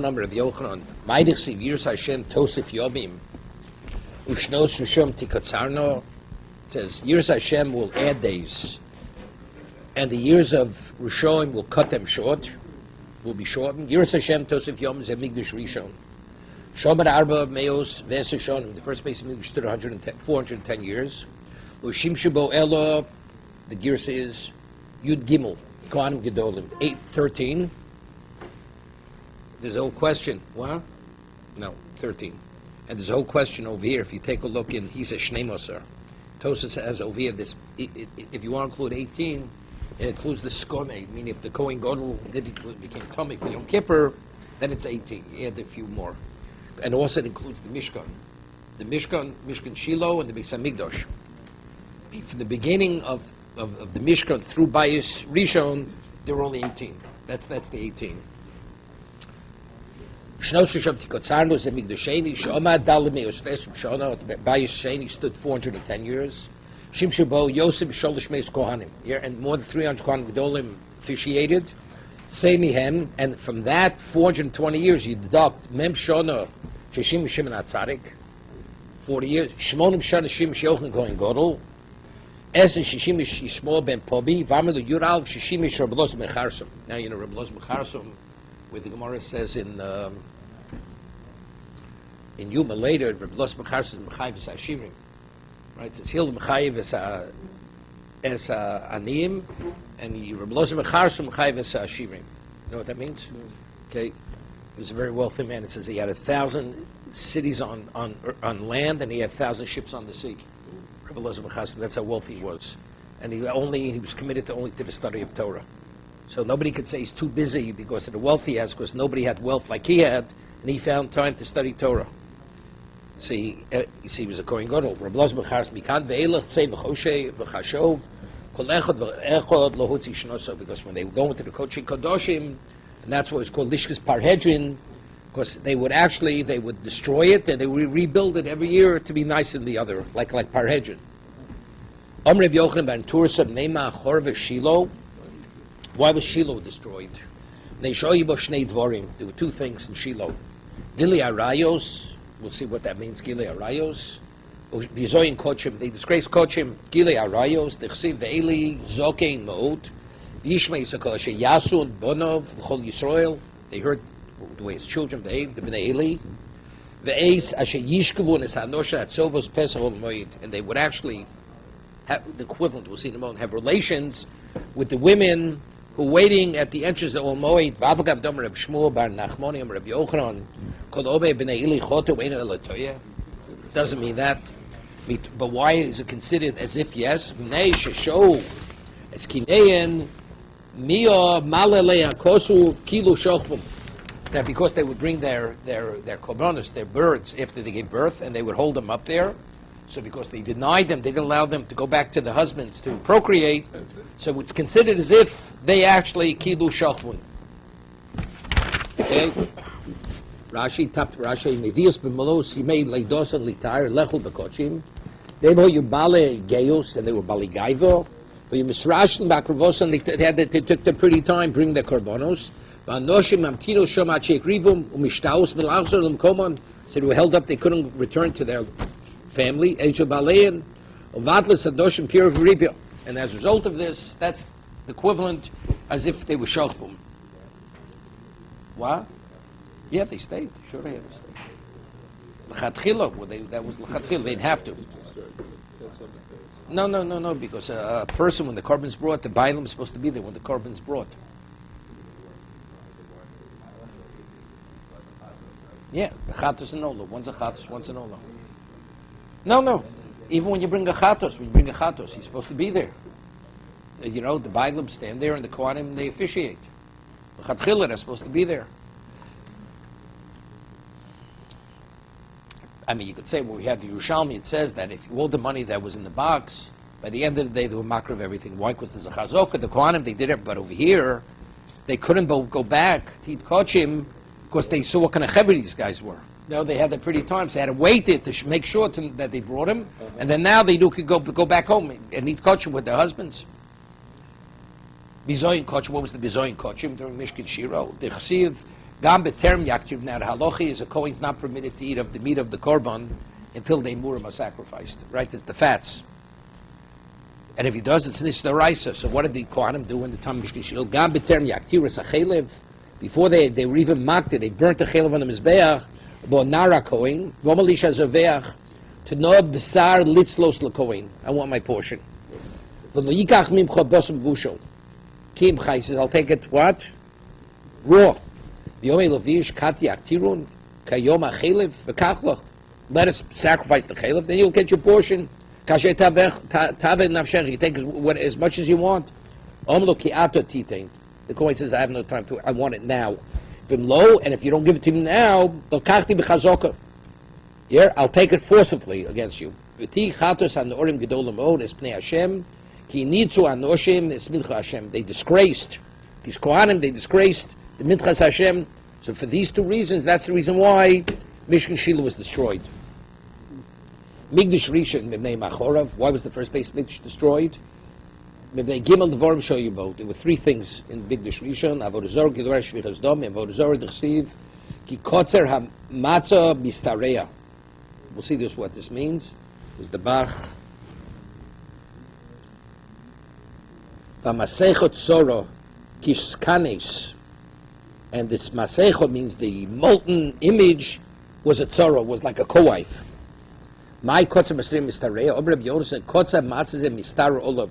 Number of Yochanan, Vayeishev Yiras Hashem Tosif Yomim, Ushnos Rishom Tikotzarno. It says Yiras Hashem will add days, and the years of Rishonim will cut them short, will be shortened. Yiras Hashem Tosif Yom Zemigdash Rishon. Shomer Arba Meos Veser Shonim. The first base of Migdash stood 410 years. Ushim Shabo Elo. The Girsa is Yud Gimel Kohanim Gedolim 8:13. There's a whole question. What? No, 13. And there's a whole question over here. If you take a look in, he says Shnei Moser. Tosas has over here this. If you want to include 18, it includes the skone. Meaning, if the Kohen Gadol became Tomik for Yom Kippur, then it's 18. You add a few more, and also it includes the Mishkan, Mishkan Shiloh, and the Beis Hamikdash. From the beginning of the Mishkan through Bayis Rishon, there were only 18. That's the 18. Bayis Sheni stood 410 years. Shimshubo Yosef Sholish Meis Kohanim. And more than 300 Kohanim Gedolim officiated. Semihem, and from that 420 years you deduct Mem Shona Shishim Shimon Atzadik, 40 years. Shmonim Shana Shim Shochen Kohen Gadol. Es Shishim Yishmol Ben Pobi. Vamelu Yural Shishim Yishablos Mecharsum. Now you know Rablos Mecharsum, where the Gemara says in Yuma later, Rablos Mecharsum Mechayiv Es Ashivim. Right? It's Hil Mechayiv Es Aniyim, and Rablos Mecharsum Mechayiv Es Ashivim. You know what that means? Okay. He was a very wealthy man. It says he had 1,000 cities on land, and he had 1,000 ships on the sea. That's how wealthy he was, and he was committed only to the study of Torah. So nobody could say he's too busy because of the wealth he has, because nobody had wealth like he had, and he found time to study Torah. See, he was a Kohen Gadol. Because when they would go into the Kodesh Kodoshim, and that's what it's called Lishkas Parhedrin, because they would destroy it and they would rebuild it every year to be nice in the other, like Parhedrin. Why was Shiloh destroyed? There were two things in Shiloh. Gilei Arayos, we'll see what that means, Gilei Arayos. They disgraced Kochim, Gilei Arayos, Dechsiv Ve'eli, Zokein Ma'od, Yishmei Sakol Asher Yasun, Bonov, V'chol Yisrael. They heard the way his children behaved, the Bnei Eli. Ve'eis Asher Yishkavu Nesanosha Atzovos Pesach Ol Moed. And they would actually have the equivalent, we'll see in a moment, have relations with the women who were waiting at the entrance of Ol Moed. V'avagav Dom Reb Shmuel Bar Nachmoni Reb Yochanan Kol Obe Bnei Eli Choto Eino Elatoya. Doesn't mean that. But why is it considered as if yes? Bnei Shesho as Kineyen Mio Malele Akosu Kilu Shochvum. That because they would bring their korbanos, their birds, after they gave birth, and they would hold them up there. So because they denied them, they didn't allow them to go back to the husbands to procreate. So it's considered as if they actually kilu shachvun. Okay. Rashi Mevius b'malos Yimei leidos and litar lechul b'kochim. They were yubale geos and they were baligaivo. But you misrashin bakravos and they took the pretty time bring their korbanos. So they were held up, they couldn't return to their family. And as a result of this, that's the equivalent as if they were shachbum. What? Yeah, they stayed. Sure they had to stay. That was l'chatchila, they'd have to. No, because a person, when the korban's brought, the bailam is supposed to be there when the korban's brought. Yeah, the chatos and olah. One's a chatos, one's an olah. No. Even when you bring a chatos, he's supposed to be there. The bailam stand there and the kohanim, they officiate. The chatchila, they're supposed to be there. I mean, you could say, well, we have the Yerushalmi, it says that if all the money that was in the box, by the end of the day, they were makar of everything. Why? Because there's a chazokah, the kohanim, they did it, but over here, they couldn't go back to eat kochim, because they saw what kind of chever these guys were. They had a pretty time, so they had to wait it to make sure that they brought him, and then now they could go back home and eat kochim with their husbands. Bizoyin kochim, what was the bizoyin kochim during Mishkan Shiro? The chesiv Gam beterm yaktiv. Now the halacha is a kohen's not permitted to eat of the meat of the korban until the murim are sacrificed. Right? It's the fats. And if he does, it's nishtaraisa. So what did the kohanim do in the time of Mishkishil? Gam beterm yaktiv is a chelev. Before they were even mocked it, they burnt the chelev on the mizbeach. Bo nara kohen. Vomalisha zaveach. To know besar litzlos lekohen. I want my portion. V'lo yikach mimcha bosam vushol. Kim Chai says, I'll take it what? Raw. Yomi Levish Kati Aktirun Kayom Achelev V'Kachloch. Let us sacrifice the chelev, then you'll get your portion. Kasher Taveh Nafshech. You take as much as you want. Omlo Ki Ato Titain. The Kohen says, I have no time to. I want it now. V'Mlo, and if you don't give it to me now, L'Kachti B'Chazoka. Here, I'll take it forcibly against you. V'Ti Chatos An Orim Gedolim Od Es Pnei Hashem. Ki Nitzu An Oshim Es Mincha Hashem. They disgraced these Kohanim. They disgraced the Minchas Hashem. So for these two reasons, that's the reason why Mishkan Shiloh was destroyed. Migdash Rishon Mibnei Machorav. Why was the first base Migdash destroyed? Mibnei Gimel Devarim show you both. There were three things in Migdash Rishon: Avodah Zarah, Gilurah Shvichas Dom, and Avodah Zarah D'Chsiv Ki Kotzer HaMatzah Mistareya. We'll see this what this means. Is the Bach V'Masechot Soro Kishkanes. And this Masechot means the molten image was a tzara, was like a co-wife. My kotza masrim mistareya, Rabbi Yonasan kotza matzah mistar olav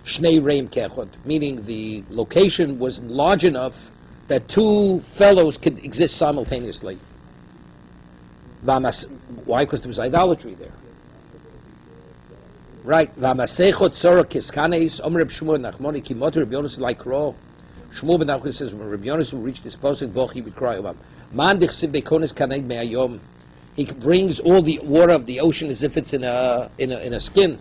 shnei reim kechot, meaning the location was large enough that two fellows could exist simultaneously. Why? Because there was idolatry there. Right. V'masechot tzara kiskanes, Reb Shmuel Nachmoni ki moter Rabbi Yonasan like ro. Shmuel ben Nachman says when Rabbi Yonasan reached this posting, Boch he would cry about Man dichsiv bekonis kaneg me'ayom. He brings all the water of the ocean as if it's in a skin.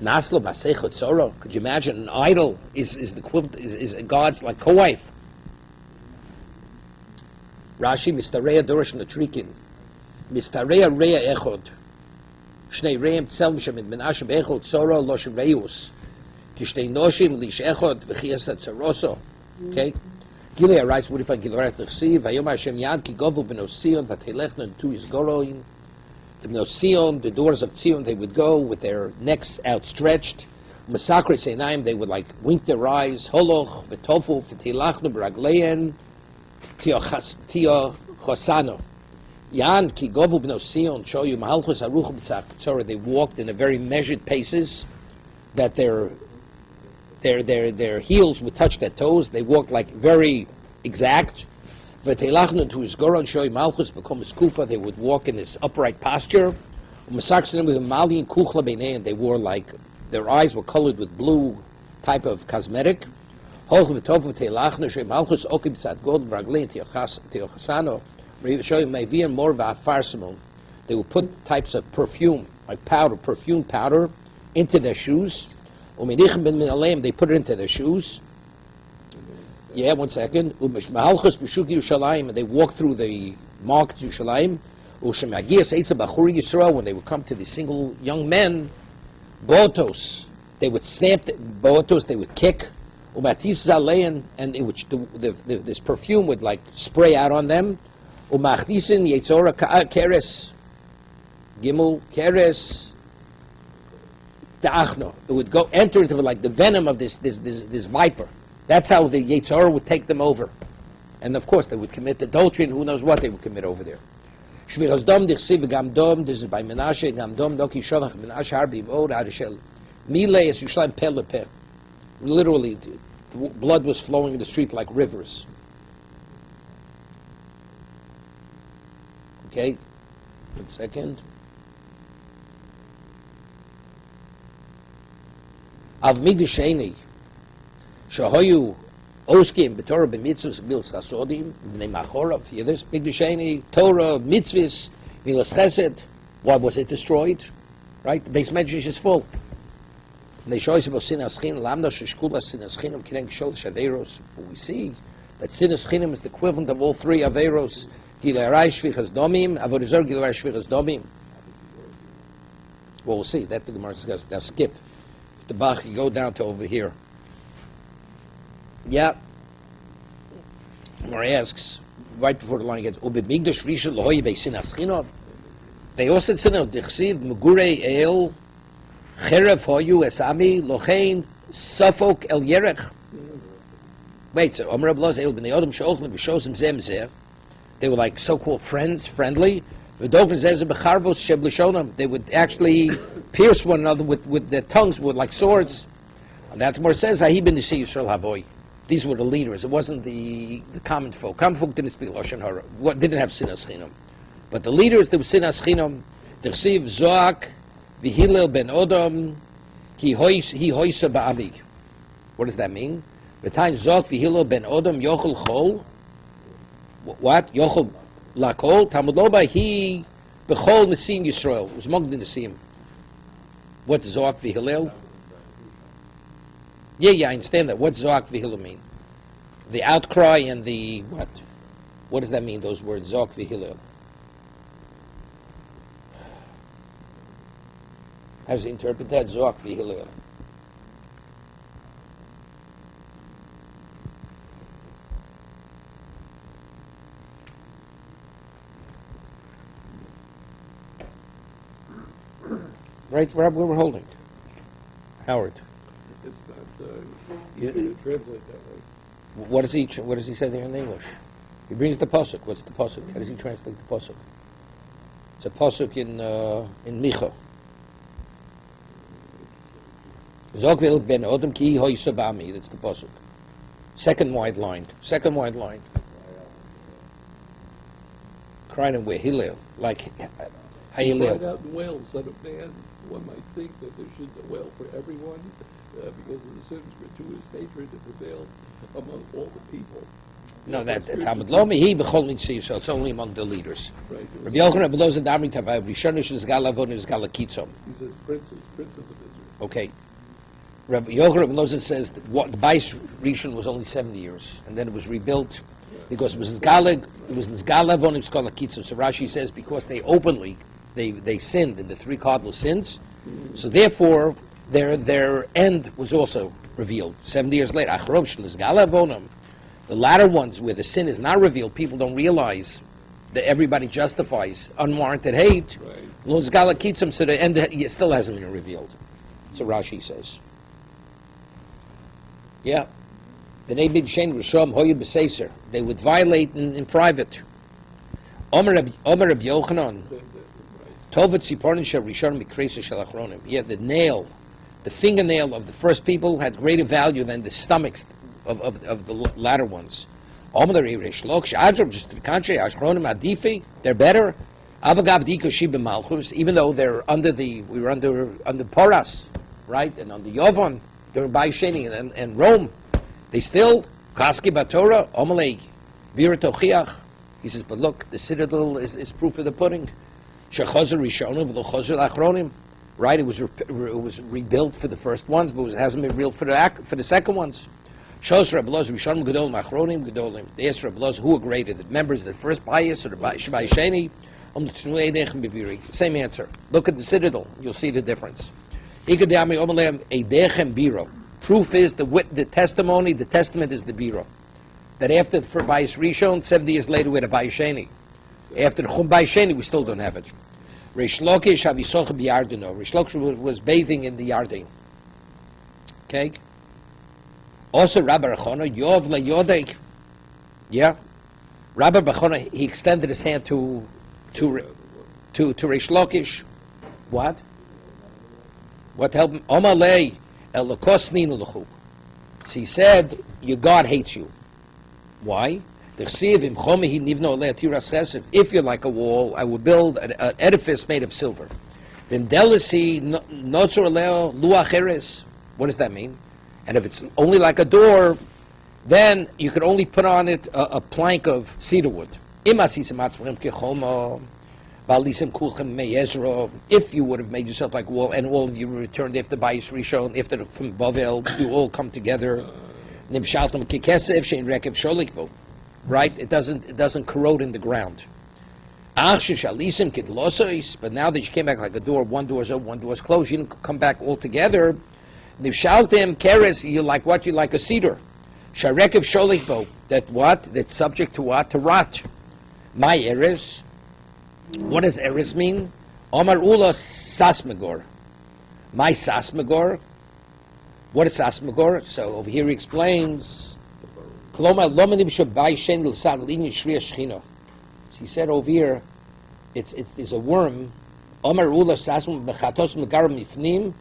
Naslo masechot tzara. Could you imagine an idol is the equivalent is God's like co-wife? Rashi mistareya dorosh natrikin mistareya reya echod shnei reim tzel mishamid menashem echod tzara loshem reus kishtei noshim lish echod v'chiyasat tzaroso. Okay. Gilead writes, what if I Gilurah D'Chsiv Vayom Hashem Yad Ki Govu B'no Sion V'Telechna Tu Yizgoroin. The B'no Sion, the daughters of Sion, they would go with their necks outstretched. Masakre Seinaim, they would like wink their eyes. Holoch V'Tofu V'Telachnu B'Raglein Tio Chosano. Yan Ki Govu B'no Sion show you Mahalchus Aruch B'Tzach. They walked in a very measured paces, that their heels would touch their toes. They walked like very exact. V'teilachnu to his goron shoy malchus become his kufa. They would walk in this upright posture. U'masaksenim with mali kuchla beinei. They wore like their eyes were colored with blue type of cosmetic. Hoch v'tov v'teilachnu shoy malchus okim tzad god v'raglein tiochasano. Shoy meivian more v'afar simon. They would put types of perfume, like powder, perfume powder, into their shoes. They put it into their shoes. Yeah, 1 second. And they walk through the market Yerushalayim. When they would come to the single young men, botos, they would stamp botos, they would kick. And it would, this perfume would like spray out on them. Gimel keres. It would go enter into like the venom of this viper. That's how the Yetzirah would take them over, and of course they would commit adultery and who knows what they would commit over there. Shvichas dom dichsiv gam dom. This is by Menashe gam dom doki sholach Menashe harbi v'od arishel milei es Yerushalayim peh lepeh. Literally, the blood was flowing in the street like rivers. Okay, 1 second. Av migdasheni shahoyu oskim b'torah b'mitzvos milas chasodim b'nei machorav. Hear this? Migdasheni Torah mitzvos milas chesed. Why was it destroyed? Right, the base medrash is full. And they show us about sinas chinam lamda sheshkula sinas chinam kineng shol shaveros. We see that sinas chinam is the equivalent of all three averos. Gilearai shvichas domim, avodah zarah gilearai shvichas domim. Well, we'll see. That the Gemara discusses. Now skip. The Bach, you go down to over here. Yeah. Gemara asks, right before the line gets Ubimigdash Rishon Lohoy Beisinas Chinov. They also said no Dichsiv Mugure El Cherev Hoyu Esami Lochein Suffolk El Yerech. Wait, so Omer Abloz El Bnei Odom Sheochlim B'Shosem Zem Zeh. They were like so-called friends, friendly. They would actually pierce one another with their tongues, with like swords. And that's more says, these were the leaders. It wasn't the common folk. Common folk didn't speak Lashon Hara. Didn't have sinas chinam. But the leaders, there was sinas chinam. D'chsiv Zoak v'Hillel ben Odom ki hoysa ba'amig. What does that mean? V'tain Zoak v'Hillel ben Odom yochel chol. What? Yochel lakol. Talmud loba he bechol nesim Yisrael. It was mogd nesim. What's Zoak v'Hillel? Yeah, I understand that. What's Zoak v'Hillel mean? The outcry and the what? What does that mean, those words, Zoak v'Hillel? How does he interpret that, Zoak v'Hillel? Right, Rob, where we're holding? Howard. It's not easy to translate that way. What does he say there in English? He brings the pasuk. What's the pasuk? How does he translate the pasuk? It's a pasuk in Micha. Zog ve'il ben odom ki hoy sabami. That's the pasuk. Second wide line. Crying away Hillel, like Hillel. Cried out in Wales, son of man. One might think that there should be a wail for everyone because of the sins, gratuitous hatred that prevails among all the people. No, that Talmud Lomi he bechol nitziyus. So it's only among the leaders. Right. Rabbi Yochanan below the Damri Tavav Rishonish is Galavon is Galakitzom. He says princes of Israel. Okay. Rabbi Yochanan below says that the Bais Rishon was only 70 years, and then it was rebuilt because it was Galavon, it was Galakitzom. So Rashi says because they openly they sinned in the three cardinal sins, so therefore their end was also revealed 70 years later. The latter ones where the sin is not revealed, people don't realize that everybody justifies unwarranted hate. So the end still hasn't been revealed. So Rashi says. Yeah. They would violate in private. Omer Rabbi Yochanan. Yeah, the nail, the fingernail of the first people had greater value than the stomachs of the latter ones. Just to the contrary, they're better. Even though they're we were under parshas, right, and under Yovon during Vayeishev and Rome, they still kaski batorah omelei vira tochiach. He says, but look, the citadel is proof of the pudding. Right, it was rebuilt for the first ones, but it hasn't been rebuilt for the second ones. They asked Rabbi Loz, who are greater, the members of the first bias or the Vayeishev? Same answer. Look at the citadel, you'll see the difference. Proof is the testimony, the testament is the biro. That after the Vayeis Rishon, 70 years later we had a Vayeishev. After the Chum Vayeishev, we still don't have it. Reish Lakish was bathing in the Yarden. Okay. Also, Rabbi Rechona, Yov LaYodek. Yeah. Rabbi Rechona, he extended his hand to Reish Lakish. What? What helped him? Omalei El Lakosnin Luchu. So he said, your God hates you. Why? If you're like a wall, I will build an edifice made of silver. What does that mean? And if it's only like a door, then you can only put on it a plank of cedar wood. If you would have made yourself like a wall, and all of you returned after Bayis Rishon, after from Bavel, you all come together. Right? It doesn't corrode in the ground. But now that you came back like a door, one door's open, one door's closed, you didn't come back all together. You're like what? You like a cedar. Sharekev Sholikbo, that what? That's subject to what? To rot. My eres. What does eres mean? Omar Ula Sasmagor. My Sasmagor. What is Sasmagor? So over here he explains. He said over here, it's a worm. Omar Ula Sasmagor Bechatos Megarim Mifnim.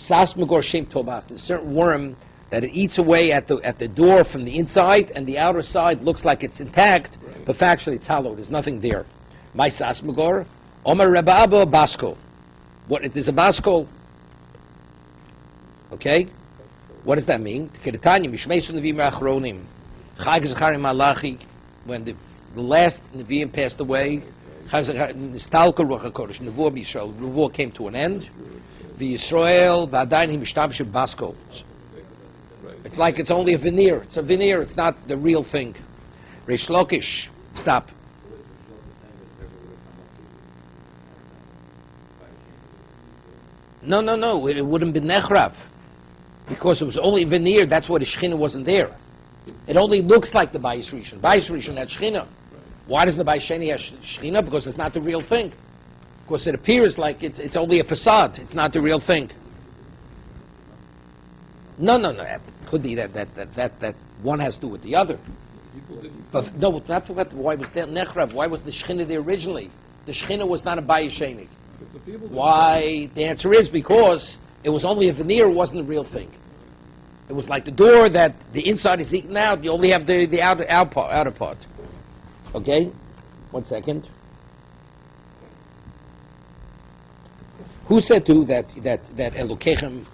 Sasmagor Shem Tobas. There's a certain worm that it eats away at the door from the inside, and the outer side looks like it's intact, right, but factually it's hollow. There's nothing there. My Sasmagor. Omar Rebbe Abba Basko. What it is a Basko? Okay? What does that mean? When the last Nevi'im passed away, Nevuah came to an end. The Yisrael, Basko. It's like it's only a veneer. It's a veneer. It's not the real thing. Reish Lakish. Stop. No. It wouldn't be nechrav. Because it was only veneer, that's why the Shechina wasn't there. It only looks like the Bayis Rishon. Bayis Rishon had Shechina. Why doesn't the Bayis Sheni have Shechina? Because it's not the real thing. Because it appears like it's only a facade. It's not the real thing. No. It could be that one has to do with the other. But no, it's not about why was there nechrav. Why was the Shechina there originally? The Shechina was not a Bayis Sheni. Why? The answer is because it was only a veneer, it wasn't a real thing. It was like the door that the inside is eaten out, you only have the outer part. Okay? 1 second. Who said to that Elokechem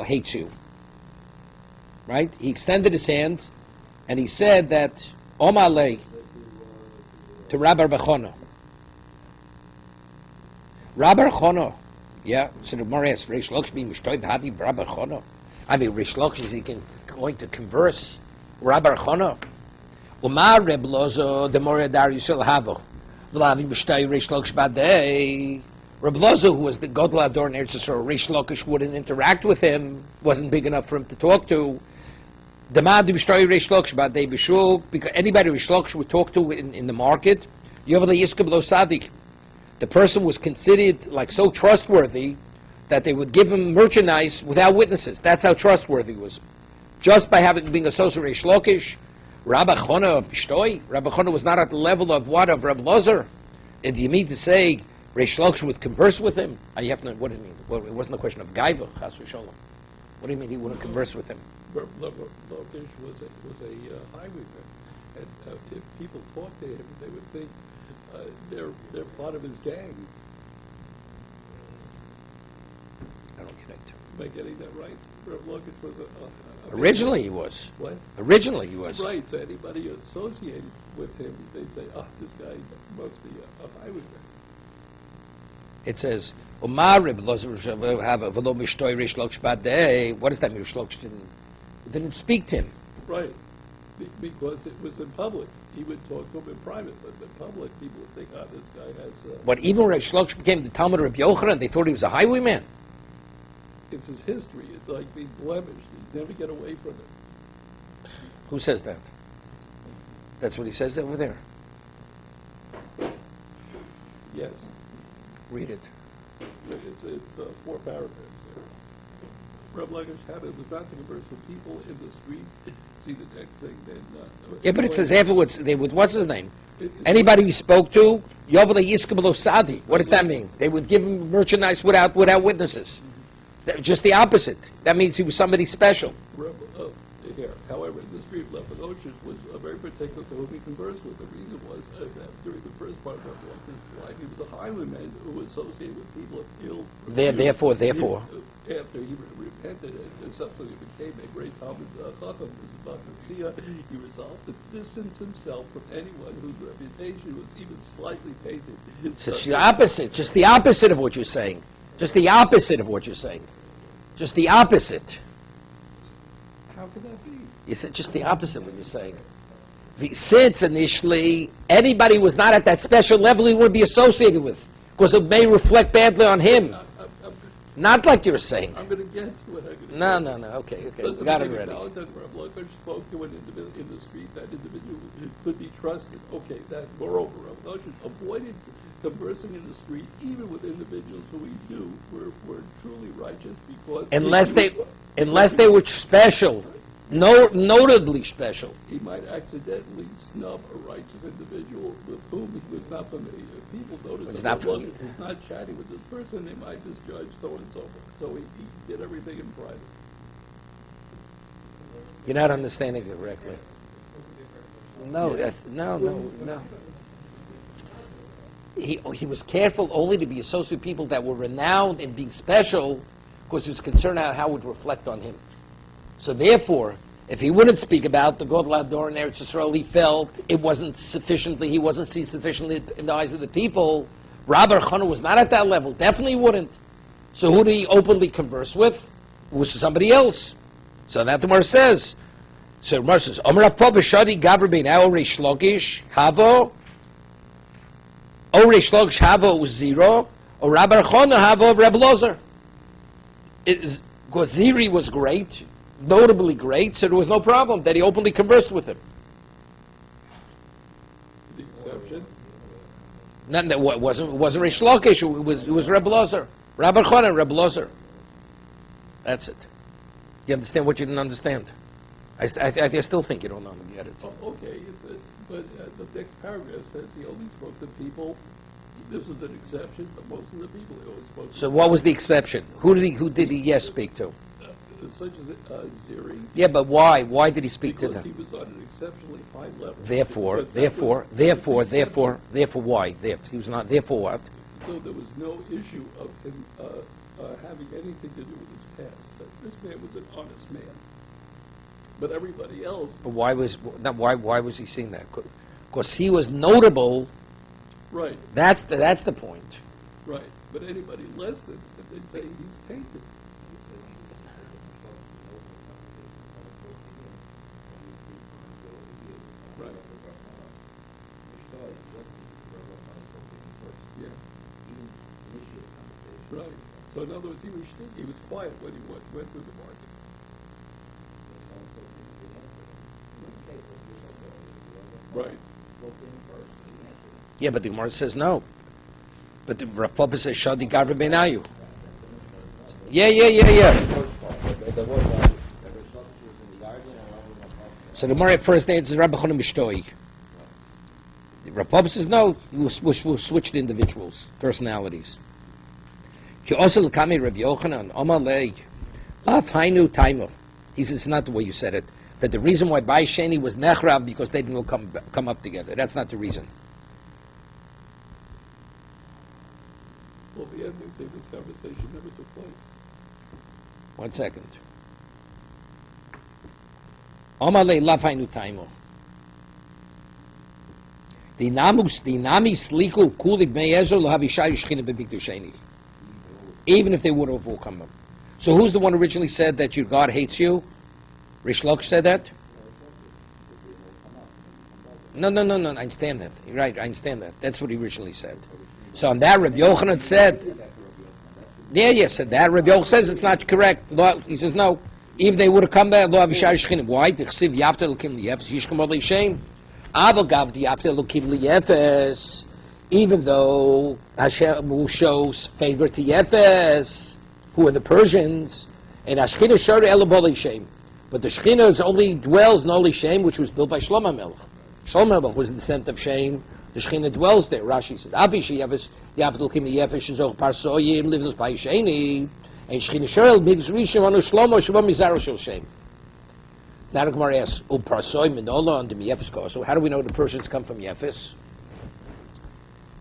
hates you? Right? He extended his hand and he said that Omalei to Rabbi Bechona. Rabbi Bechona. Yeah, so the Gemara asks, Reish Lakish being Mishtoi B'Hadi Rabbi Chono. I mean, Reish Lakish is going to converse Rabbi Chono. Umar Reb Lozo the Moria Dar Yisrael Havo. V'lavi Mishtoi Reish Lakish B'Adei. Reb Lozo, who was the Godel Ador in Eretz Yisrael, Reish Lakish wouldn't interact with him. Wasn't big enough for him to talk to. Demad Mishtoi Reish Lakish B'Adei B'Shul, because anybody Reish Lakish would talk to in the market, Yovel Yiskev Lo Sadik. The person was considered like so trustworthy that they would give him merchandise without witnesses. That's how trustworthy he was. Just by being associated with Reish Lakish, Rabbi Chona of Bishtoi, Rabbi Chona was not at the level of what? Of Rabbi Lozer. And do you mean to say Reish Lakish would converse with him? You have to know, what do you mean? Well, it wasn't a question of Gaiva, Chas v'Sholom. What do you mean he wouldn't converse with him? Rabbi Lakish was a highwayman. And if people talked to him, they would think they're part of his gang. I don't get it. Am I getting that right? Rabbi Lakish was originally he was. What? Originally he was. Right, so anybody associated with him, they'd say, this guy must be a highwayman. It says, Umar Reb Lozer have a v'lo mishtoi Reish Lakish b'Adei. What does that mean? Reish Lakish didn't speak to him. Right. Because it was in public. He would talk to him in private, but in public, people would think, this guy has... But even when Reish Lakish became the Talmud of Rabbi Yochanan, they thought he was a highwayman. It's his history. It's like being blemished. You never get away from it. Who says that? That's what he says over there. Yes. Read it. It's 4 paragraphs there. Rabbi Lakish habit was not to converse with people in the street. See the next thing, then... yeah, but it says afterwards, they would, what's his name? Anybody we spoke to, Yovel Yiskev Sadi. What does that mean? They would give him merchandise without witnesses. Just the opposite. That means he was somebody special. However, the street of Lepanosius was very particular to whom he conversed with. The reason was that during the first part of his life, he was a highwayman who was associated with people of ill... Therefore. After he repented and subsequently became a great Talmud Chacham, he resolved to distance himself from anyone whose reputation was even slightly tainted. It's just the opposite. Just the opposite of what you're saying. Just the opposite of what you're saying. Just the opposite. How could that be? You said just the opposite of what you're saying. Since initially anybody was not at that special level he would be associated with, because it may reflect badly on him. Not like you're saying. I'm going to get to it. No. Okay. We got it already. Rabbi spoke to an individual in the street. That individual could be trusted. Okay, that moreover, Rabbi avoided conversing in the street, even with individuals who we knew were truly righteous, because unless they were special, notably special. He might accidentally snub a righteous individual with whom he was not familiar. People notice that he's not chatting with this person, they might misjudge so and so forth. So he did everything in private. You're not understanding it correctly. No. He was careful only to be associated with people that were renowned in being special, because he was concerned how it would reflect on him. So therefore, if he wouldn't speak about the God Lador and Eretz Yisrael, he felt he wasn't seen sufficiently in the eyes of the people. Rabbi Chana was not at that level, definitely wouldn't. So who did he openly converse with? It was somebody else. So that the Gemara says. So the Gemara says, Omer Rav B'Shadi Gavra Bein Ao Reish Lakish Havo, O Reish Lakish Havo was 0, or Rabbi Chana Havo Reb Lozer. Because Ziri was great, notably great, so there was no problem that he openly conversed with him. The exception? It wasn't Reish Lakish, it was Reb Lozer. Rabbi Chana and Reb Lozer. That's it. You understand what you didn't understand? I still think you don't get it. Okay, but the next paragraph says he only spoke to people. This is an exception, but most of the people he always spoke to. So what was the exception? Who did he yes speak to? Such as Ziri. Yeah, but why? Why did he speak to them? Because he was on an exceptionally high level. Therefore, why? He was not. Therefore, what? So there was no issue of him having anything to do with his past. That this man was an honest man. But everybody else. But why was he seeing that? Because he was notable. Right. That's the point. Right. But anybody less than they'd say he's tainted. Right. Yeah. Right. So in other words, he was quiet when he went through the market. Right. Yeah, but the Gemara says no. But the Rav Papa says Shadi Gavra Beinayu. Yeah. So the Gemara first answers Rabbi Chana Mishtoi. Rav Papa says no. We'll switch to individuals, personalities. He also Kami Rabbi Yochanan Amalei Afhainu Taimo. He says it's not the way you said it. That the reason why Vayeishev was Nechrav because they didn't come up together. That's not the reason. Well, the end they say this conversation never took place. 1 second. Amalei Lafainu Taimo. The Nami Sliku Kuli Bnei Ezo Lahavishai Shchina Bebikdusheni. Even if they would have all come up. So who's the one who originally said that your God hates you? Rish Lakish said that? No, I understand that. You're right, I understand that. That's what he originally said. So on that, Rabbi Yochanan said, said that. Rabbi Yochanan says it's not correct. He says no. Even they would have come back, why? Even though Hashem will show favor to Yefes, who are the Persians, and Ashchina Shari Elaboli Shem. But the Shechina only dwells in Oli Shem, which was built by Shlomo Melech. Shlomo Melech was the descendant of Shem. The Shechina dwells there. Rashi says, Abi Sheyefes, Yafdol Kim Yefes, Shezoch Parsoyim, lives by Sheni, and Shechina Shari Bigz Rishim, Anu Shlomo, Shabam Mizaro Shel Shem. Now the Gemara asks, Parsoy Minola and the Yefes go. So how do we know the Persians come from Yefes?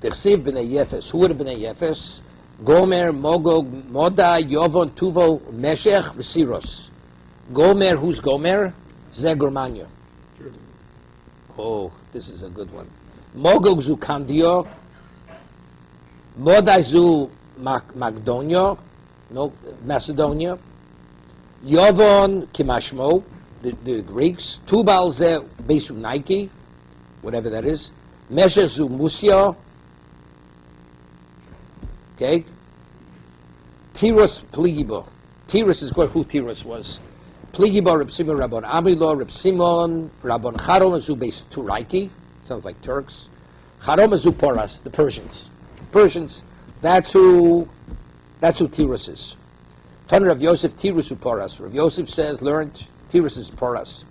Tersiv B'nei Yefes. Who would have been a Yefes? Gomer, Mogog, Moda, Yovon, Tuvo, Meshech, Vesiros. Gomer, who's Gomer? Zegormanya. Oh, this is a good one. Mogog zu Kandio. Moda zu Macedonia. No, Macedonia. Yovon Kimashmo, the Greeks. Tubal ze Besu Nike, whatever that is. Meshech zu Musio. Okay? Tirus Pligibo. Tirus is who Tirus was. Pligibo Reb Simon Rabban Amilo Reb Simon Rabban Charom Azu Beis Turaiki. Sounds like Turks. Charom Azu Poras, the Persians. Persians. That's who Tirus is. Ton Rav Yosef Tirus Uporas. Rav Yosef says, learned Tirus is Poras.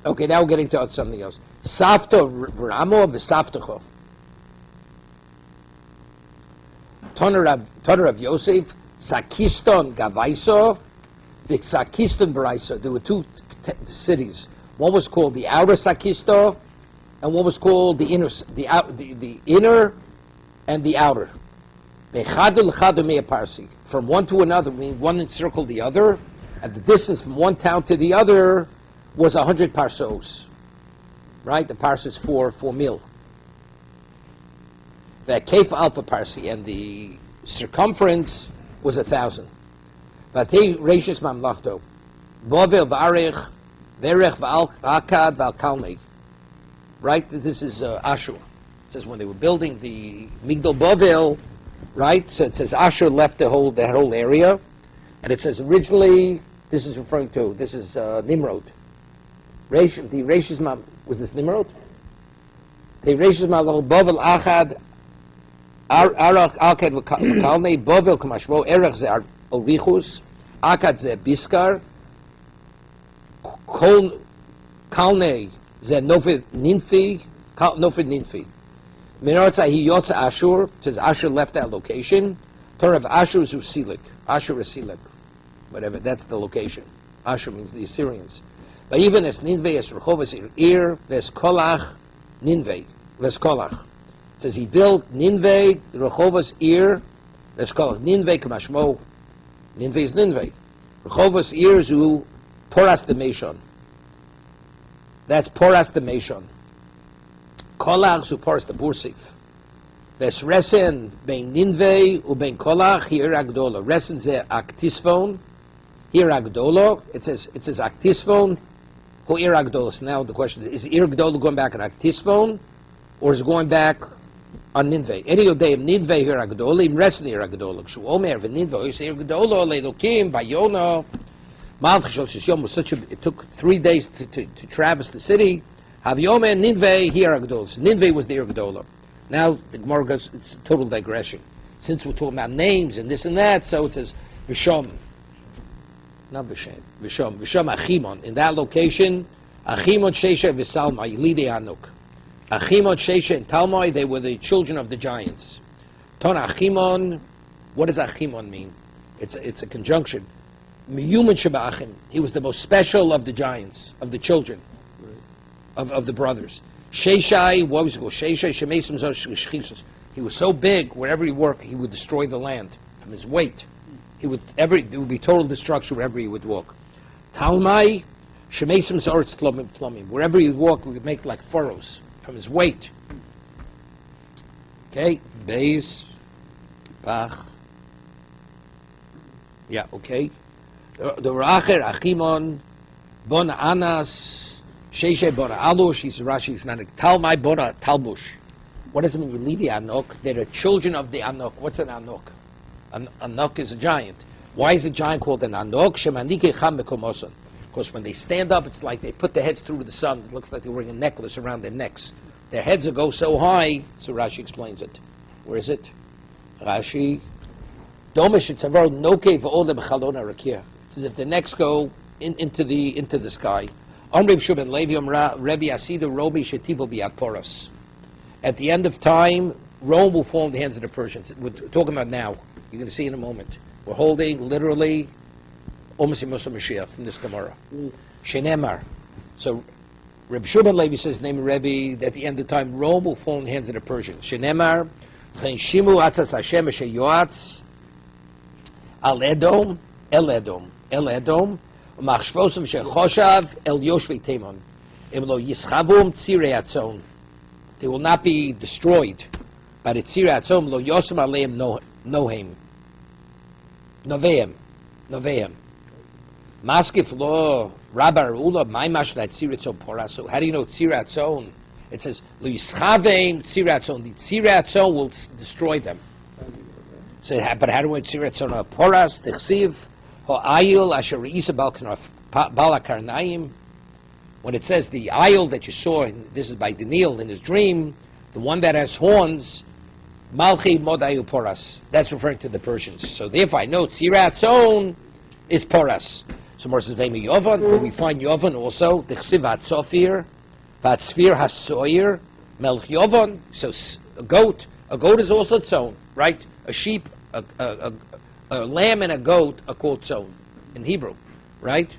Okay, now we're getting to something else. Savto Ramo v'Savtocho. Ton Rav Yosef Sakiston Gavaiso v'Sakiston Baraiso. There were two cities. One was called the outer Sakisto, and one was called the inner and the outer. From one to another, meaning one encircled the other, and the distance from one town to the other was 100 parsos. Right? The parsos 4 mil. The Kef Alpha Parsi, and the circumference was 1,000. Vatei Reishis Mamlachto. Bovel V'arech, Verech V'Akad V'Alkalmei. Right? This is Ashur. It says when they were building the Migdal Bovel, right? So it says Ashur left that whole area, and it says originally, this is Nimrod. The Reishis Mam, was this Nimrod? The Reishis Mam Bovel Achad Arach Akad V'Kalmei Bovel Kamashmo Erech Ze Orichus Akad Ze Biskar Kalnei Ze Nofid Ninfi Minotza Hi Yotza Ashur, says Ashur left that location. Torah of Ashur is Usilik. Ashur is Silik. Whatever, that's the location. Ashur means the Assyrians. But even as Ninveh, as Rechovas Ir, Ves Kolach, Ninveh, Ves Kolach. It says he built Ninveh, Rechovas Ir, Ves Kolach. Ninveh Kamashmo. Ninveh is Ninveh. Rechovas Ir Zu Poras de Meshon. That's Poras de Meshon. Kolach Zu Poras de Bursif. Ves Resen Ben Ninveh U Ben Kolach Hier Agdola. Resen Ze Aktisfon. Here Agdola. It says Aktisfon. Who Ir Agdola. So now the question is Ir Agdola going back on Aktisfon, or is it going back on Ninveh? Any day of Ninveh here Agdola, im Resen here Agdola. Kshu Omer v'Ninveh is Ir Agdola Leilokim Bayona. It took 3 days to traverse the city. Havyoma and Ninveh here Agdola. Ninveh was the Ir Agdola. Now the Gemara goes, it's a total digression. Since we're talking about names and this and that, so it says Vishom. Not Vishem. Vishom Achimon. In that location, Achimon Shesha Visalma Yilide Anuk. Achimon Shesha and Talmud, they were the children of the giants. Ton Achimon. What does Achimon mean? It's a conjunction. Miyuman Shabachim. He was the most special of the giants, of the children, of the brothers. Sheshai, what was it called? Sheshai Shemesim Zosh. He was so big, wherever he worked, he would destroy the land from his weight. There would be total destruction wherever he would walk. Talmai Shemesim Zoretz Tlomim. Wherever he would walk, we would make like furrows from his weight. Okay, Beis, Pach. Yeah, okay. The Racher Achimon Bon Anas Sheshe Bona Alush. He's Rashi's man. Talmai Bona Talbush. What does it mean? Yilidi Anok. They're the children of the Anok. What's an Anok? An Anok is a giant. Why is a giant called an Anok? Shemanike Cham Mekomoson. Because when they stand up, it's like they put their heads through the sun. It looks like they're wearing a necklace around their necks. Their heads will go so high. So Rashi explains it. Where is it? Rashi. Domish Tzavar Noke V'Olem Chalona Rakia. It says if the necks go into the sky. Amrib Shubin Levium Rebbe Asidu Robi Shetivo Biat Poros. At the end of time, Rome will fall in the hands of the Persians. We're talking about now. You're going to see in a moment. We're holding literally Omasi Musa Mashiach from this Gemara. Shenemar. So Reb Shubin Levi says, name Rebbe, at the end of time, Rome will fall in the hands of the Persians. Shenemar. Shimu Atzas Hashem Yoatz Al Edom El Edom El Edom Machshvosim Shechoshav El Yoshvei Temon Imlo Yischavum Tzirei Atzon. They will not be destroyed, but it's Tzirei Atzon Lo Yosem Aleim Nohem Noveim Maskif Lo Rabbar Ula Maimash That Tzirei Atzon Poraso. How do you know Tzirei Atzon? It says Lo Yischavim Tzirei Atzon. The Tzirei Atzon will destroy them. So, but how do we see it? On a poras tichsiv ha'ayil asher reisa balakarnaim. When it says the ayil that you saw, and this is by Daniel in his dream, the one that has horns, malchi modayu poras. That's referring to the Persians. So therefore, I know tzirat zon is poras. So more says vemi yovan, but we find yovan also tichsiv atzofir, vatzfir hasoyer, melch yovan. So a goat is also tzon, right? A sheep, a lamb and a goat are called tzon in Hebrew, right?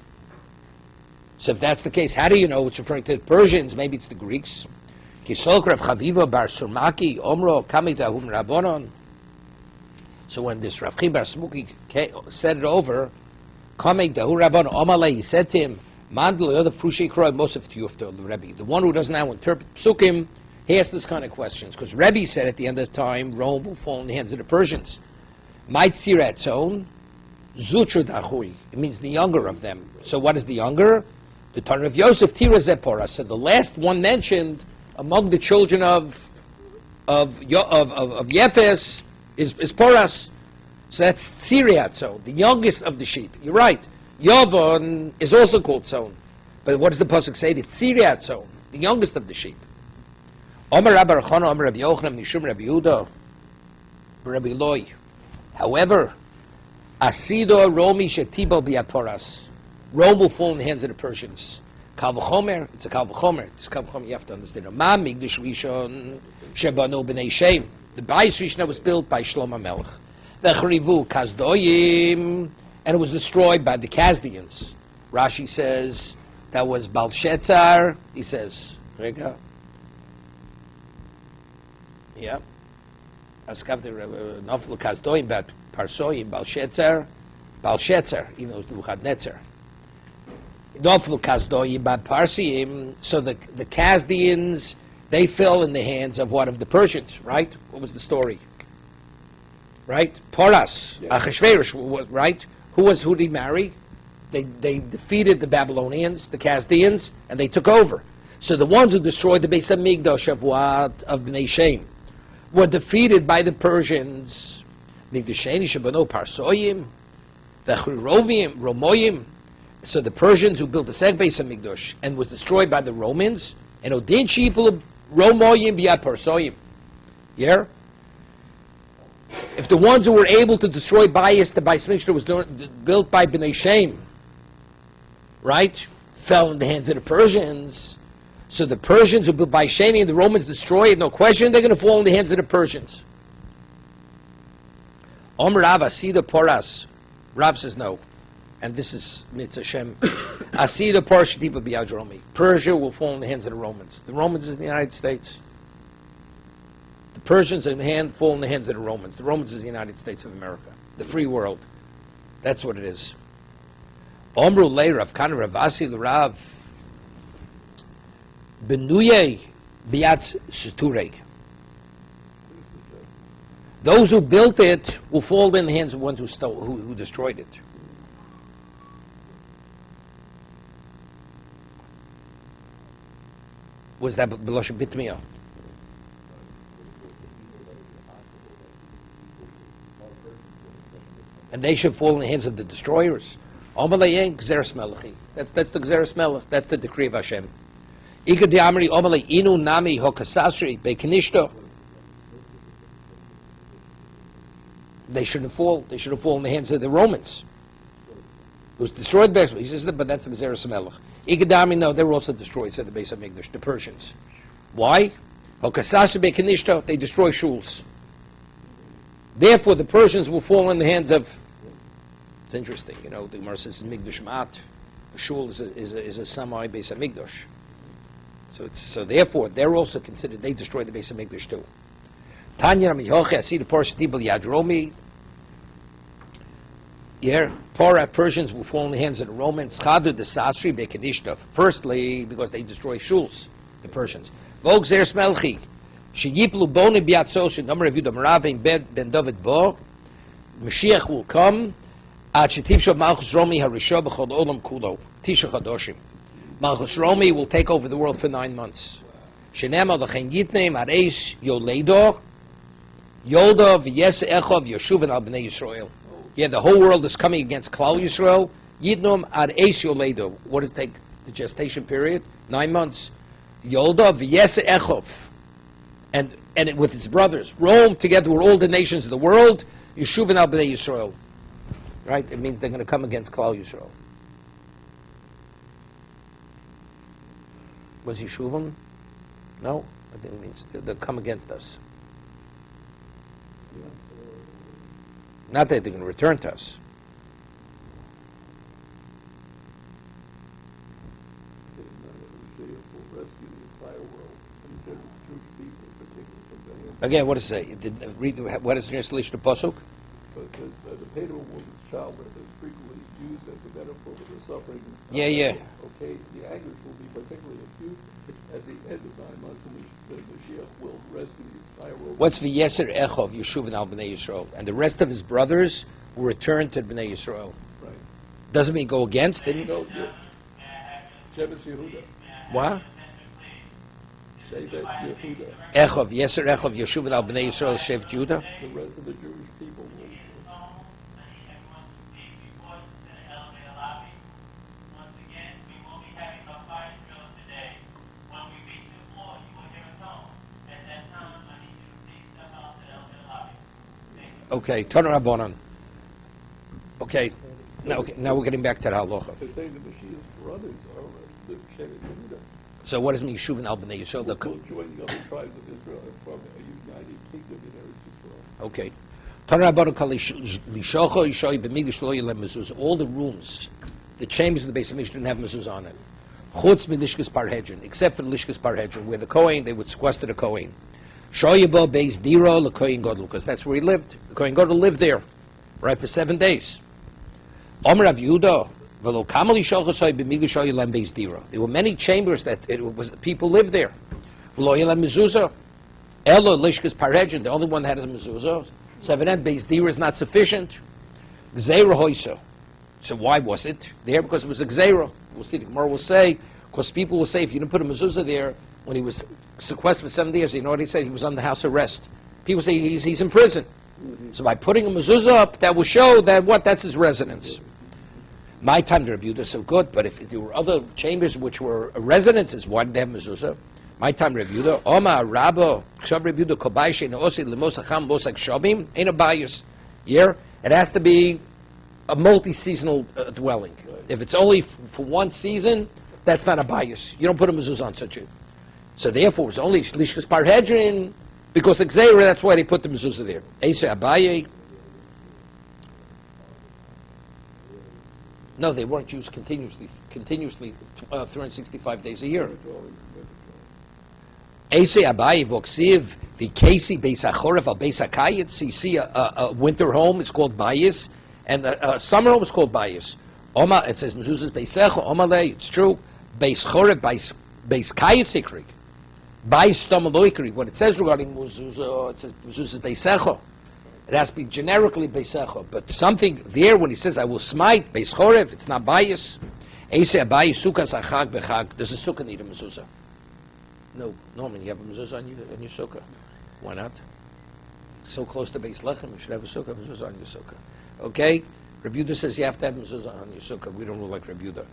So if that's the case, how do you know it's referring to the Persians? Maybe it's the Greeks. So when this Rav Chiba bar Smuki said it over, he said to him, the one who doesn't now interpret Psukim, he asked this kind of questions. Because Rebbe said at the end of the time, Rome will fall in the hands of the Persians. It means the younger of them. So what is the younger? The Torah of Yosef Tira Zepora. So the last one mentioned among the children of Yefes is Poras. So that's Siriatzo, the youngest of the sheep. You're right. Yovon is also called Tzon. But what does the pasuk say? It's Siriatzo, the youngest of the sheep. Omer Rabbi Rechona, Omer Rabbi Yochanan, Mishum Rabbi Yehuda, Rabbi Loi. However, Asido Romi Shetibo Biat Poras. Rome will fall in the hands of the Persians. Kal v'chomer, it's a kal v'chomer. It's kal v'chomer, you have to understand. Ma migdash rishon shebanu b'nei Shem. The Bayis Rishon was built by Shlomo Melech. V'chrivu Kazdoyim, and it was destroyed by the Kasdians. Rashi says that was Belshazzar. He says, Rega. Yeah. Askav the Noflu Kazdoyim, but Parsoyim, Belshazzar, even though it was Nebuchadnezzar. So the Kasdians, they fell in the hands of what? Of the Persians, right? What was the story? Right? Poras, yeah. Achashverosh, right? Who did he marry? They defeated the Babylonians, the Kasdians, and they took over. So the ones who destroyed the Beis Hamikdash of what? Of Bnei Shem were defeated by the Persians. Migdasheni Shabano Parsoyim, the Romoyim. So the Persians who built the Seg Beis Hamikdash and was destroyed by the Romans, and Odin Shipul Romoyim Biyat Parsoyim. Yeah? If the ones who were able to destroy the Beis Hamikdash was built by Bnei Shem, right, fell in the hands of the Persians, so the Persians who built by Shem and the Romans destroyed, no question, they're going to fall in the hands of the Persians. Omer Rav Asida Poras. Rav says no. And this is Mitzvah Shem. Asida Parshatiba Biadromi. Persia will fall in the hands of the Romans. The Romans is the United States. The Persians fall in the hands of the Romans. The Romans is the United States of America. The free world. That's what it is. Omru Lei Rav Kana Ravasi L'Rav Benuye Biat Shetureg. Those who built it will fall in the hands of ones who destroyed it. Was that Belosha Bitmiya? And they should fall in the hands of the destroyers. That's the Gzeres Melech. That's the decree of Hashem. Inu Nami Hokasasri Bekinishto. They shouldn't fall. They should have fallen in the hands of the Romans. It was destroyed by. He says, but that's the Gzeres Melech. Ikadami, no, they were also destroyed, said the Beis Hamikdash, the Persians. Why? They destroy shuls. Therefore, the Persians will fall in the hands of. It's interesting, the Gemara says Migdash Mat. A shul is a semi Beis Hamikdash. So therefore, they're also considered. They destroyed the Beis Hamikdash too. Tanya Ramiyoche, I see the Parshatiba Yadromi. Yeah, Persians will fall in the hands of the Romans. Chadu the Sasri Bekedishtov. Firstly, because they destroy shuls, the Persians. Vog Zer Smelchi. Sheyiplu Boni Biatzos, number of Yudam Ravim Ben David Bo. Mashiach will come. Ad Shetivshav Malchus Romi Harisha B'chol Olam Kulo. Tisha Chadoshim. Malchus Romi will take over the world for 9 months. Shenema L'chein Yitneim Areis Yoleido. Yolda v'yes echov yeshuvan al bnei Yisrael. Yeah, the whole world is coming against Klal Yisrael. Yidnom ad eis yoledo. What does it take? The gestation period? 9 months. Yolda v'yes echov. And it, with its brothers. Rome, together with all the nations of the world, yeshuvan al bnei Yisrael. Right? It means they're going to come against Klal Yisrael. Was yeshuvan? No? I think it means they'll come against us. Not that they're going to return to us. Again, what does it say? What is the translation of Pasuk? So it says, the pain of a woman's childbirth is frequently used as a metaphor for the suffering. Yeah. Okay, the anguish will be particularly acute at the end of 9 months, and the Mashiach will rescue the entire world. What's v'yeser echov yeshuvan al bnei Yisrael? And the rest of his brothers will return to bnei Yisrael. Right. Doesn't mean go against it. No, Shevet Yehuda. What? Shevet Yehuda. Echov, yeser echov yeshuvan al bnei Yisrael shev Judah. The rest of the Jewish people will. Okay, turn Rabbanon. Okay, now we're getting back to the halacha. They're saying the Mashiach's brothers are the Shevet Yehuda. So what does it mean yeshuvan al bnei Yisrael? Will join the other tribes of Israel and form a united kingdom in Eretz Yisrael. Okay. Turn Rabbanon kal lishocho yishoi b'migdash lo yelem mezuzah. All the rooms, the chambers of the Beis Hamikdash didn't have mezuzah on it. Chutz milishkas parhedron, except for the lishkas parhedron, where the Kohen, they would sequester the Kohen. Shoyabo beis diro lekohen gadol, because that's where he lived. The Kohen gadol lived there, right, for 7 days. Omer Rav Yehuda v'lo kamal yishocho soy b'migdash lo yelem beis diro. There were many chambers that people lived there. V'lo yelem mezuzah. Elo lishkas parhedron, the only one that has a mezuzah. So evident beis diro is not sufficient. Gzeira hoiso. So why was it there? Because it was a gzeira. We'll see. The Gemara will say, because people will say, if you didn't put a mezuzah there when he was sequestered for 7 years, you know what he said? He was under house arrest. People say he's in prison. Mm-hmm. So by putting a mezuzah up, that will show that that's his residence. My time to review this so good, but if there were other chambers which were residences, why did they have mezuzah? My time to review the Oma Rabbo Kshav review the Kobayish and Osi Lemosacham Mosak Shabim ain't a bias. Here it has to be a multi-seasonal dwelling. Right. If it's only for one season, that's not a bias. You don't put a mezuzah on such a. So therefore, it's only Lishkas Parhedrin, because Xera, that's why they put the mezuzah there. Asa Abaye. No, they weren't used continuously 365 days a year. Asa Abaye Voksiv, the Casey Beis Achorev al Beis Hakayit. So you see a winter home is called Bayis, and a summer home is called Bayis. Oma, it says mezuzahs Beisecho, Omale, it's true. Beis Chorev, Beis Kayit Sikri. Bayis Stomaloikri. What it says regarding mezuzah, it says mezuzahs Beisecho. It has to be generically Beisecho. But something there, when he says, I will smite, Beis Chorev, it's not Bayis. Asa Abaye Sukkah Sachag Bechag. Does a sukkah need a mezuzah? No, Norman, you have a mezuzah on your sukkah. Why not? So close to Beis Lechem, you should have a mezuzah on your sukkah. Okay? Rabbi Yehuda says you have to have mezuzah on your sukkah. We don't rule like Rabbi Yehuda.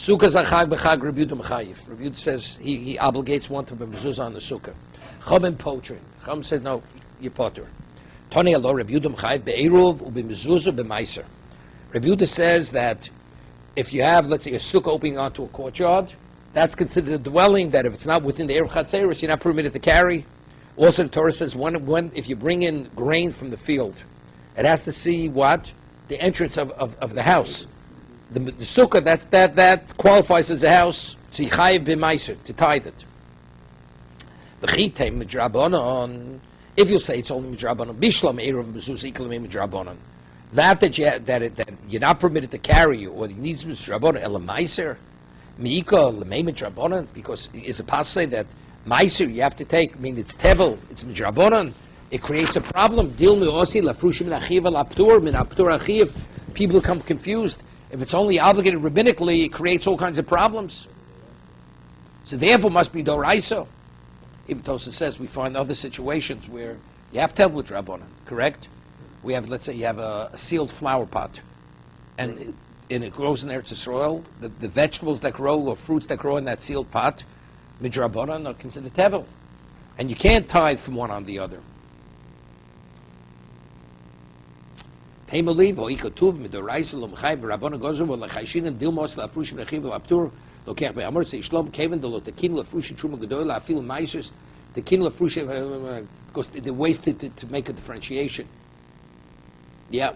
Sukkah zachag b'chag Rabbi Yehuda mechayiv. Rabbi Yehuda says he obligates one to have a mezuzah on the sukkah. Chum potrin. Chum says no, you potter. Tani alo Rabbi Yehuda mechayiv be'eruv u'b'mezuzah b'maiser. Rabbi Yehuda says that if you have, let's say, a sukkah opening onto a courtyard, that's considered a dwelling, that if it's not within the Erev Chatzeris, you're not permitted to carry. Also, the Torah says when if you bring in grain from the field, it has to see what? The entrance of the house. The sukkah, that qualifies as a house, so you chayiv b'maiser, to tithe it. The chitem midrabanon, if you say it's only midrabanon, bishlam erev mezuzah iklam midrabanon, that you're not permitted to carry, or it needs midrabanon elamaiser, miika lemei midrabanon, because is it possible to say that maiser you have to take, I mean it's tevel, it's midrabanon, it creates a problem. Dil me'osi lafrushim min achiv al aptur min aptur achiv. People become confused. If it's only obligated rabbinically, it creates all kinds of problems. So therefore, must be doraisa. Even Tosa says we find other situations where You have tevel drabonan, correct? We have, let's say, you have a sealed flower pot, and it grows in Eretz Yisrael. The vegetables that grow or fruits that grow in that sealed pot, midrabanan, are considered tevel, and you can't tithe from one on the other. It wasted to make a differentiation. Yeah.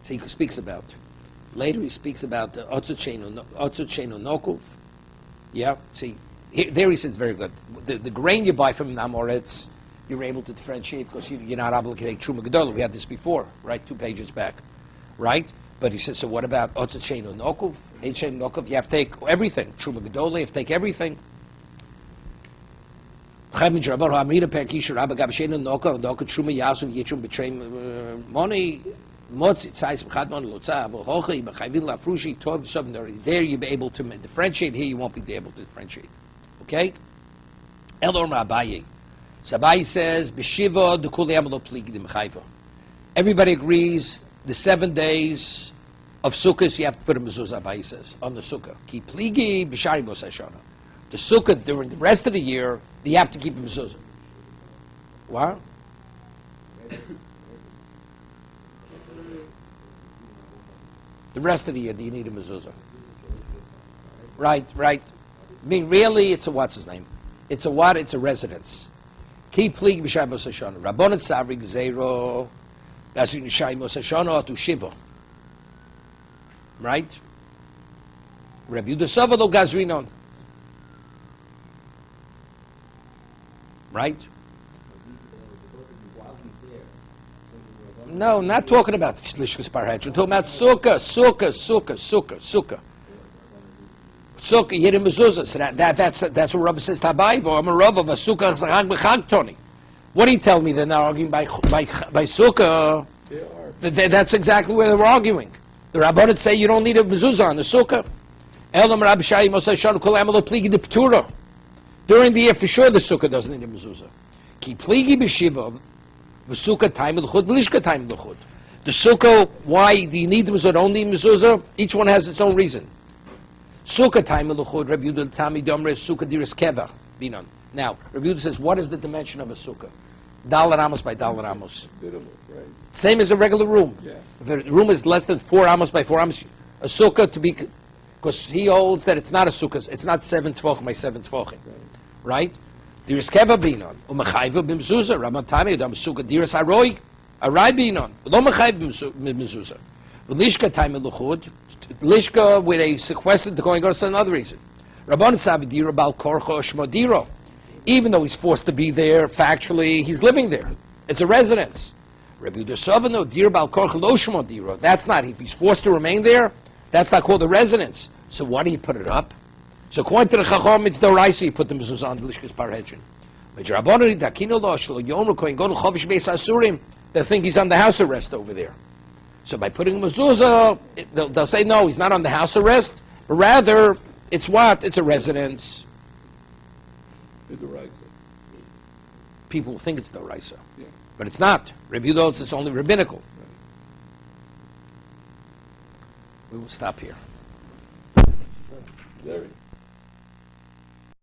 So he speaks about. Later he speaks about Otzuchenu Nokov. Yeah. See, there he says very good. The grain you buy from Namoretz, you're able to differentiate because you're not obligated to Truma Gedola. We had this before, right? 2 pages back. Right? But he says, so what about Otzuchenu Nokov? Eichenu Nokov, you have to take everything. Truma Gedola, you have to take everything. Money, there you'll be able to differentiate. Here you won't be able to differentiate. Okay? Elor Abaye. Sabai says, B'shiva d'kuli amalo pligdim chayva. Everybody agrees the 7 days of Sukkot you have to put a mezuzah. Abaye says on the Sukkah. Ki pligi b'shari mos hashana. The Sukkah during the rest of the year you have to keep a mezuzah. What? The rest of the year, do you need a mezuzah? Right. I mean, really, it's a what's his name? It's a what? It's a residence. Ki plig b'shai mos hashana. Rabbanan savri gzeiro gazrin shai mos hashana atu shiva. Right? Rabbi Yehuda Sava lo gazrinon. Right? No, not talking about Lishkas Parhaj. We're talking about Sukkah. Sukkah, you hit a mezuzah. So that's what Rabbi says, Tabaybo. I'm a Rabbi of a Sukkah Chag B'Chag Toni. What are you telling me? They're not arguing by Sukkah. They are. That's exactly where they're arguing. The Rabbanim say you don't need a mezuzah on the Sukkah. Elam Rabbi Shai Mosai Shanu Kol Amalo Pligi de Ptura. During the year, for sure, the Sukkah doesn't need a mezuzah. Ki Pligi B'Shiva. The Sukkah time of the Chud, Lishka time of the Chud. The Sukkah, why do you need the mezuzah? Don't need mezuzah? Each one has its own reason. Sukkah time of the Chud, Rabbi Yehuda Tami Domre Sukkah Diras Keva Binan. Now, Rabbi Yehuda says, what is the dimension of a Sukkah? Dalar Amos by Dalar Amos. Right. Same as a regular room. Yeah. If a room is less than 4 Amos by 4 Amos, a Sukkah to be, because he holds that it's not a Sukkah, it's not 7 Tvachim by 7 Tvachim. Right? Diras Keva Binan. Umachayva b'mezuzah. Raman Tami Adam Sukkah Diras Aroi. Arai Binan. Lo machayv b'mezuzah. Lishka time of the Chud. Lishka, where they sequestered the Kohen Gadol, for another reason. Rabban Savidira Bal Korcho Shmodiro. Even though he's forced to be there, factually, he's living there. It's a residence. Rabbi Yehuda Savano Dir Bal Korcho Lo Shmodiro. That's not, if he's forced to remain there, that's not called a residence. So why do you put it up? So according to the Chacham, it's the Raisa, you put the mezuzah on the Lishkas Parhedrin. But Rabbanah Dakino Lo Shlo Yomer Kohen Gadol Chovish Beis Asurim, they think he's on the house arrest over there. So by putting mezuzah, they'll say, no, he's not on the house arrest, but rather, it's what? It's a residence. It's the Raisa. People think it's the Raisa. Yeah. But it's not. Rabbi Yehuda, it's only rabbinical. Right. We will stop here. Very.